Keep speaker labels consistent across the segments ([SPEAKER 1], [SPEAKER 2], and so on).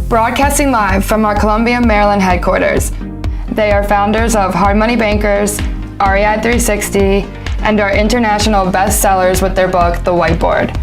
[SPEAKER 1] Broadcasting live from our Columbia, Maryland headquarters. They are founders of Hard Money Bankers, REI 360, and are international bestsellers with their book, The Whiteboard.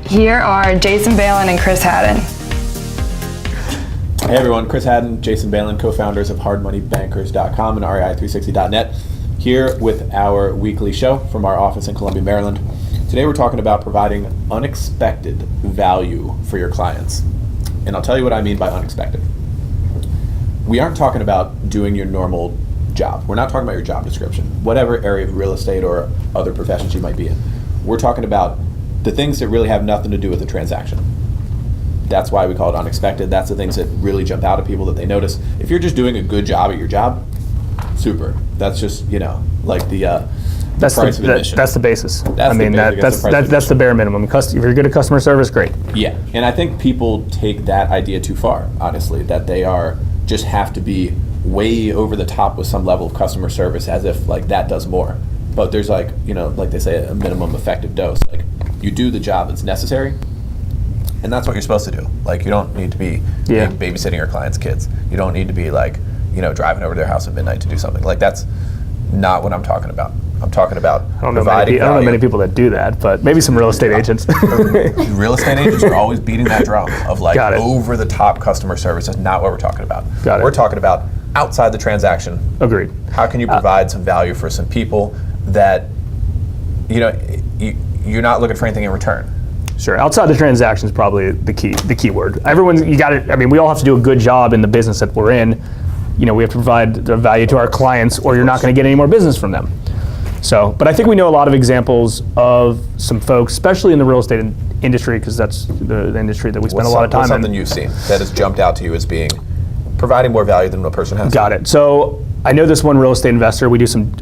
[SPEAKER 1] Here are Jason Balin and Chris Haddon.
[SPEAKER 2] Hey everyone, Chris Haddon, Jason Balin, co-founders of HardMoneyBankers.com and REI360.net, here with our weekly show from our office in Columbia, Maryland. Today we're talking about providing unexpected value for your clients. And I'll tell you what I mean by unexpected. We aren't talking about doing your normal job. We're not talking about your job description, whatever area of real estate or other professions you might be in. We're talking about the things that really have nothing to do with the transaction. That's why we call it unexpected. That's the things that really jump out at people that they notice. If you're just doing a good job at your job, super. That's just, like the price of admission.
[SPEAKER 3] That's the basis.
[SPEAKER 2] That's
[SPEAKER 3] the bare minimum. If you're good at customer service, great.
[SPEAKER 2] Yeah, and I think people take that idea too far, honestly, that they just have to be way over the top with some level of customer service as if that does more. But there's like they say, a minimum effective dose. Like, you do the job that's necessary, and that's what you're supposed to do. Like, you don't need to be babysitting your clients' kids. You don't need to be driving over to their house at midnight to do something. That's not what I'm talking about. I'm talking about providing value.
[SPEAKER 3] I don't know many people that do that, but maybe some real estate agents.
[SPEAKER 2] Real estate agents are always beating that drum of over the top customer service. That's not what we're talking about. We're talking about outside the transaction.
[SPEAKER 3] Agreed.
[SPEAKER 2] How can you provide some value for some people that you're not looking for anything in return?
[SPEAKER 3] Sure. Outside the transaction is probably the key word. We all have to do a good job in the business that we're in. We have to provide the value to our clients, or you're not going to get any more business from them. So, but I think we know a lot of examples of some folks, especially in the real estate industry, because that's the industry that we spend a lot of time in.
[SPEAKER 2] What's something you've seen that has jumped out to you as being providing more value than what a person has?
[SPEAKER 3] Got it. So I know this one real estate investor. We do some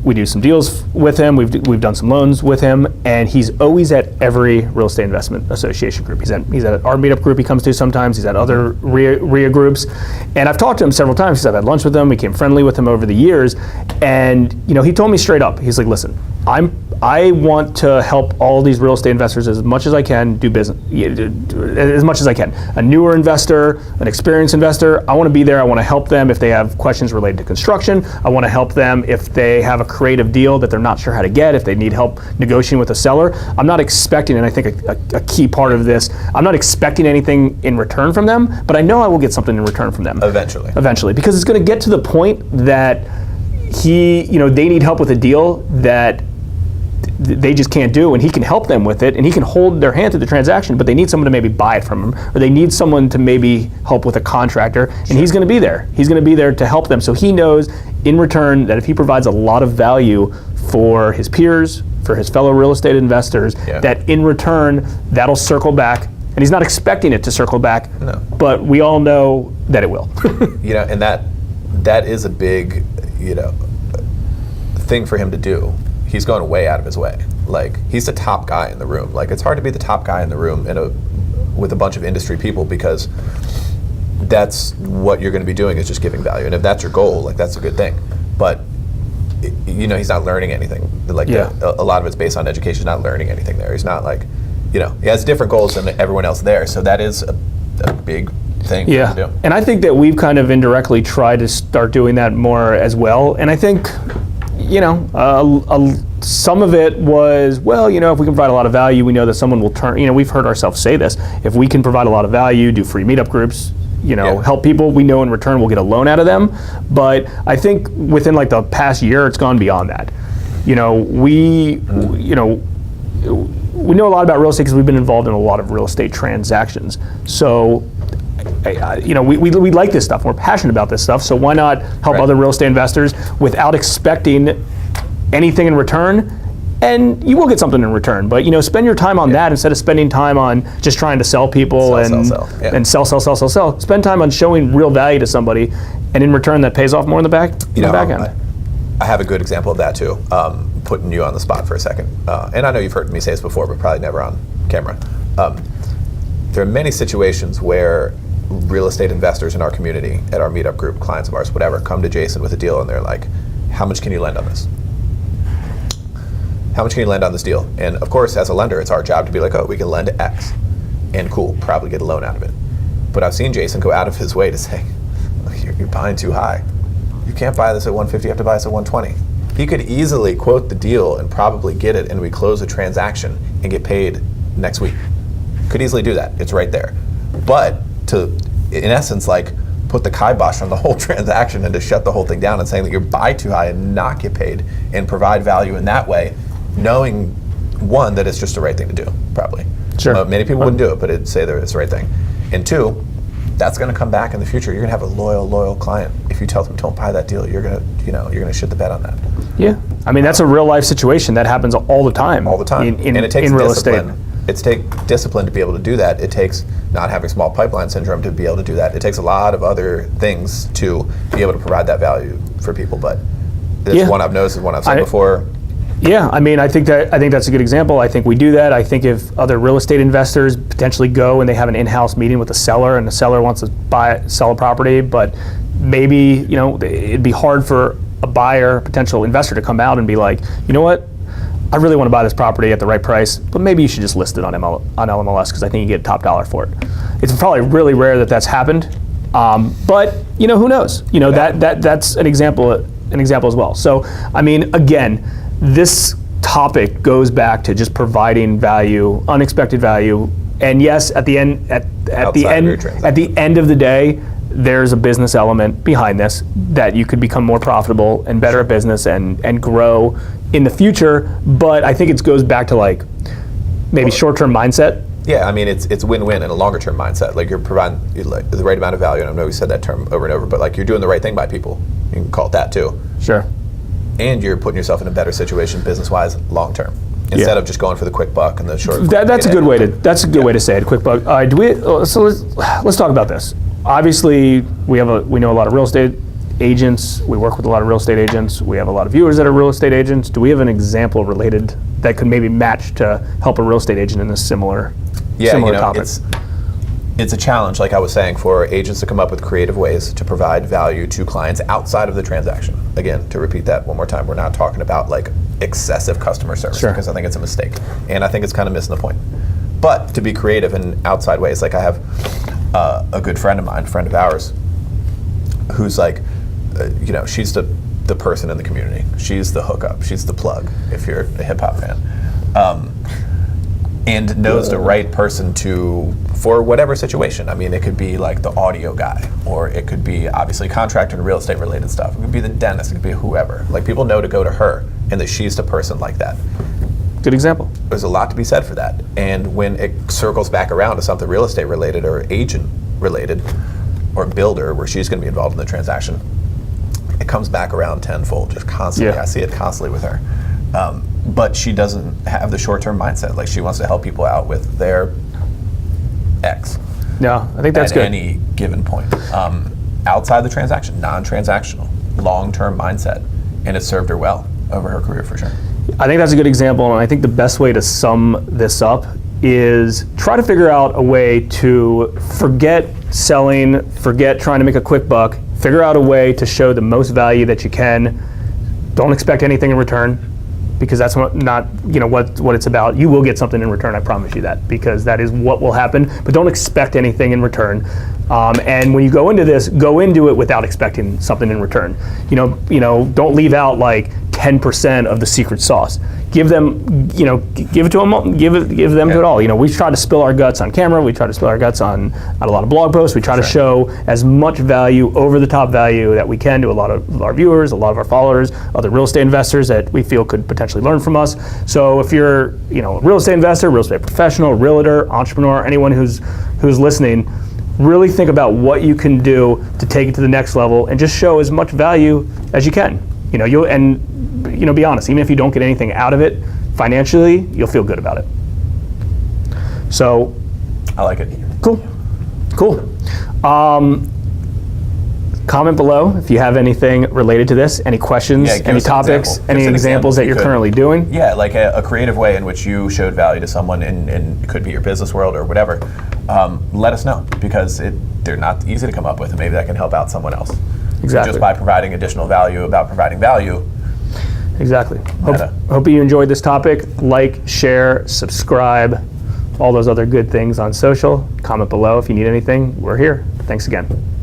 [SPEAKER 3] deals with him. We've done some loans with him, and he's always at every real estate investment association group. He's at our meetup group he comes to sometimes. He's at other RIA groups, and I've talked to him several times because I've had lunch with him. We became friendly with him over the years, and he told me straight up. He's like, listen, I want to help all these real estate investors as much as I can do business, as much as I can. A newer investor, an experienced investor, I want to be there. I want to help them if they have questions related to construction. I want to help them if they have a creative deal that they're not sure how to get, if they need help negotiating with a seller. I'm not expecting, and I think a key part of this, I'm not expecting anything in return from them, but I know I will get something in return from them. Eventually, because it's going to get to the point that they need help with a deal that they just can't do, and he can help them with it, and he can hold their hand through the transaction, but they need someone to maybe buy it from him, or they need someone to maybe help with a contractor, and he's going to be there. He's going to be there to help them. So he knows in return that if he provides a lot of value for his peers, for his fellow real estate investors, that in return, that'll circle back. And he's not expecting it to circle back, but we all know that it will.
[SPEAKER 2] And that is a big, thing for him to do. He's going way out of his way. He's the top guy in the room. It's hard to be the top guy in the room with a bunch of industry people, because that's what you're going to be doing, is just giving value. And if that's your goal, that's a good thing. But he's not learning anything. A lot of it's based on education. He's not learning anything there. He's not he has different goals than everyone else there. So that is a big thing to do.
[SPEAKER 3] And I think that we've kind of indirectly tried to start doing that more as well. And I think some of it was, if we can provide a lot of value, we know that someone will turn, we've heard ourselves say this, if we can provide a lot of value, do free meetup groups, help people, we know in return we'll get a loan out of them. But I think within the past year, it's gone beyond that. We know a lot about real estate because we've been involved in a lot of real estate transactions. So we like this stuff. We're passionate about this stuff. So why not help other real estate investors without expecting anything in return? And you will get something in return. But spend your time on that instead of spending time on just trying to sell people and sell. Spend time on showing real value to somebody, and in return that pays off more in the back end.
[SPEAKER 2] I have a good example of that too. Putting you on the spot for a second, and I know you've heard me say this before, but probably never on camera. There are many situations where real estate investors in our community, at our meetup group, clients of ours, whatever, come to Jason with a deal, and they're like, how much can you lend on this? How much can you lend on this deal? And of course, as a lender, it's our job to be like, oh, we can lend X, and cool, probably get a loan out of it. But I've seen Jason go out of his way to say, you're buying too high. You can't buy this at 150, you have to buy this at 120. He could easily quote the deal and probably get it, and we close a transaction and get paid next week. Could easily do that. It's right there. But to, in essence, like, put the kibosh on the whole transaction and to shut the whole thing down and saying that you're buy too high and not get paid and provide value in that way, knowing, one, that it's just the right thing to do, probably.
[SPEAKER 3] Sure.
[SPEAKER 2] Many people wouldn't do it, but it'd say that it's the right thing. And two, that's going to come back in the future. You're going to have a loyal client. If you tell them don't buy that deal, you're going to shit the bed on that.
[SPEAKER 3] Yeah, I mean that's a real life situation that happens all the time.
[SPEAKER 2] All the time,
[SPEAKER 3] in
[SPEAKER 2] and it takes
[SPEAKER 3] real
[SPEAKER 2] discipline.
[SPEAKER 3] estate.
[SPEAKER 2] It takes discipline to be able to do that. It takes not having small pipeline syndrome to be able to do that. It takes a lot of other things to be able to provide that value for people. But this one I've noticed, is one I've said before.
[SPEAKER 3] Yeah, I mean, I think that's a good example. I think we do that. I think if other real estate investors potentially go and they have an in-house meeting with the seller, and the seller wants to sell a property, but maybe it'd be hard for a buyer, potential investor, to come out and be like, you know what, I really want to buy this property at the right price, but maybe you should just list it on LMLS because I think you get top dollar for it. It's probably really rare that that's happened, but who knows? That's an example as well. So I mean, again, this topic goes back to just providing value, unexpected value, and yes, at the end of the day, there's a business element behind this that you could become more profitable and better at business and grow in the future. But I think it goes back to like maybe short-term mindset.
[SPEAKER 2] Yeah, I mean it's win-win in a longer-term mindset. Like you're providing like the right amount of value, and I know we said that term over and over, but like you're doing the right thing by people. You can call it that too.
[SPEAKER 3] Sure.
[SPEAKER 2] And you're putting yourself in a better situation business-wise long-term, instead of just going for the quick buck and the short.
[SPEAKER 3] That's a good way to say it. Quick buck. All right, so let's talk about this. Obviously, we know a lot of real estate agents. We work with a lot of real estate agents. We have a lot of viewers that are real estate agents. Do we have an example related that could maybe match to help a real estate agent in this similar topic?
[SPEAKER 2] It's a challenge, like I was saying, for agents to come up with creative ways to provide value to clients outside of the transaction. Again, to repeat that one more time, we're not talking about like excessive customer service, because I think it's a mistake, and I think it's kind of missing the point. But to be creative in outside ways, like I have a good friend of mine, friend of ours, who's like, she's the person in the community. She's the hookup. She's the plug, if you're a hip hop fan. And knows the right person for whatever situation. I mean, it could be like the audio guy, or it could be obviously contractor and real estate related stuff. It could be the dentist, it could be whoever. Like people know to go to her, and that she's the person like that.
[SPEAKER 3] Good example.
[SPEAKER 2] There's a lot to be said for that. And when it circles back around to something real estate related or agent related or builder where she's going to be involved in the transaction, it comes back around tenfold, just constantly. Yeah. I see it constantly with her. But she doesn't have the short-term mindset. Like she wants to help people out with their X.
[SPEAKER 3] Yeah, I think that's good.
[SPEAKER 2] At any given point. Outside the transaction, non-transactional, long-term mindset. And it served her well over her career for sure.
[SPEAKER 3] I think that's a good example, and I think the best way to sum this up is try to figure out a way to forget selling, forget trying to make a quick buck, figure out a way to show the most value that you can. Don't expect anything in return, because that's not what it's about. You will get something in return, I promise you that, because that is what will happen, but don't expect anything in return. And when you go into this, go into it without expecting something in return. Don't leave out like 10% of the secret sauce. Give them, give it to them, give them to it all. We try to spill our guts on camera. We try to spill our guts on a lot of blog posts. We try to show as much value, over the top value that we can to a lot of our viewers, a lot of our followers, other real estate investors that we feel could potentially learn from us. So if you're, a real estate investor, real estate professional, realtor, entrepreneur, anyone who's listening, really think about what you can do to take it to the next level and just show as much value as you can. Be honest, even if you don't get anything out of it financially, you'll feel good about it. So,
[SPEAKER 2] I like it.
[SPEAKER 3] Cool. Comment below if you have anything related to this, any questions, any topics, any examples that you're currently doing.
[SPEAKER 2] Yeah, like a creative way in which you showed value to someone, and it could be your business world or whatever. Let us know, because they're not easy to come up with, and maybe that can help out someone else.
[SPEAKER 3] Exactly.
[SPEAKER 2] Just by providing additional value about providing value.
[SPEAKER 3] Exactly. Hope you enjoyed this topic. Like, share, subscribe. all those other good things on social. Comment below if you need anything. We're here. Thanks again.